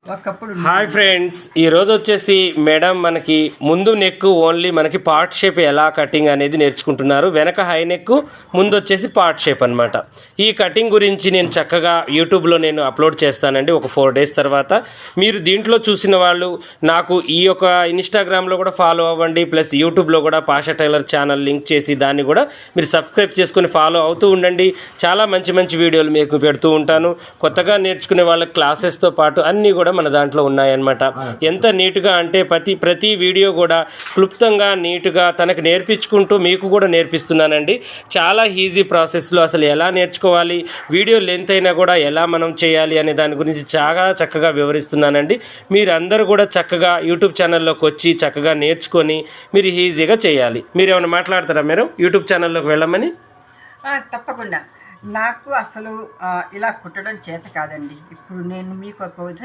Hi friends, ఈరోజు వచ్చేసి madam మనకి ముందు నెక్ ఓన్లీ మనకి పార్ట్ షేప్ ఎలా కటింగ్ అనేది నేర్చుకుంటున్నారు. వెనక హై నెక్, ముందు వచ్చేసి పార్ట్ షేప్ అనమాట. ఈ కటింగ్ గురించి నేను చక్కగా యూట్యూబ్లో నేను అప్లోడ్ చేస్తానండి ఒక 4 days తర్వాత. మీరు దీంట్లో చూసిన వాళ్ళు నాకు ఈ యొక్క ఇన్స్టాగ్రామ్లో కూడా ఫాలో అవ్వండి, ప్లస్ యూట్యూబ్లో కూడా పాషా టైలర్ ఛానల్ లింక్ చేసి దాన్ని కూడా మీరు సబ్స్క్రైబ్ చేసుకుని ఫాలో అవుతూ ఉండండి. చాలా మంచి మంచి వీడియోలు మీకు పెడుతూ ఉంటాను. కొత్తగా నేర్చుకునే వాళ్ళ క్లాసెస్తో పాటు అన్నీ కూడా మన దాంట్లో ఉన్నాయన్నమాట. ఎంత నీట్గా అంటే ప్రతి వీడియో కూడా క్లుప్తంగా నీట్గా తనకు నేర్పించుకుంటూ మీకు కూడా నేర్పిస్తున్నానండి. చాలా ఈజీ ప్రాసెస్లో అసలు ఎలా నేర్చుకోవాలి, వీడియో లెంత్ అయినా కూడా ఎలా మనం చేయాలి అనే దాని గురించి చాలా చక్కగా వివరిస్తున్నానండి. మీరందరూ కూడా చక్కగా యూట్యూబ్ ఛానల్లోకి వచ్చి చక్కగా నేర్చుకొని మీరు ఈజీగా చేయాలి. మీరు ఏమైనా మాట్లాడతారా మీరు యూట్యూబ్ ఛానల్లోకి వెళ్ళమని? తప్పకుండా. నాకు అసలు ఇలా కుట్టడం చేత కాదండి. ఇప్పుడు నేను మీకు ఒక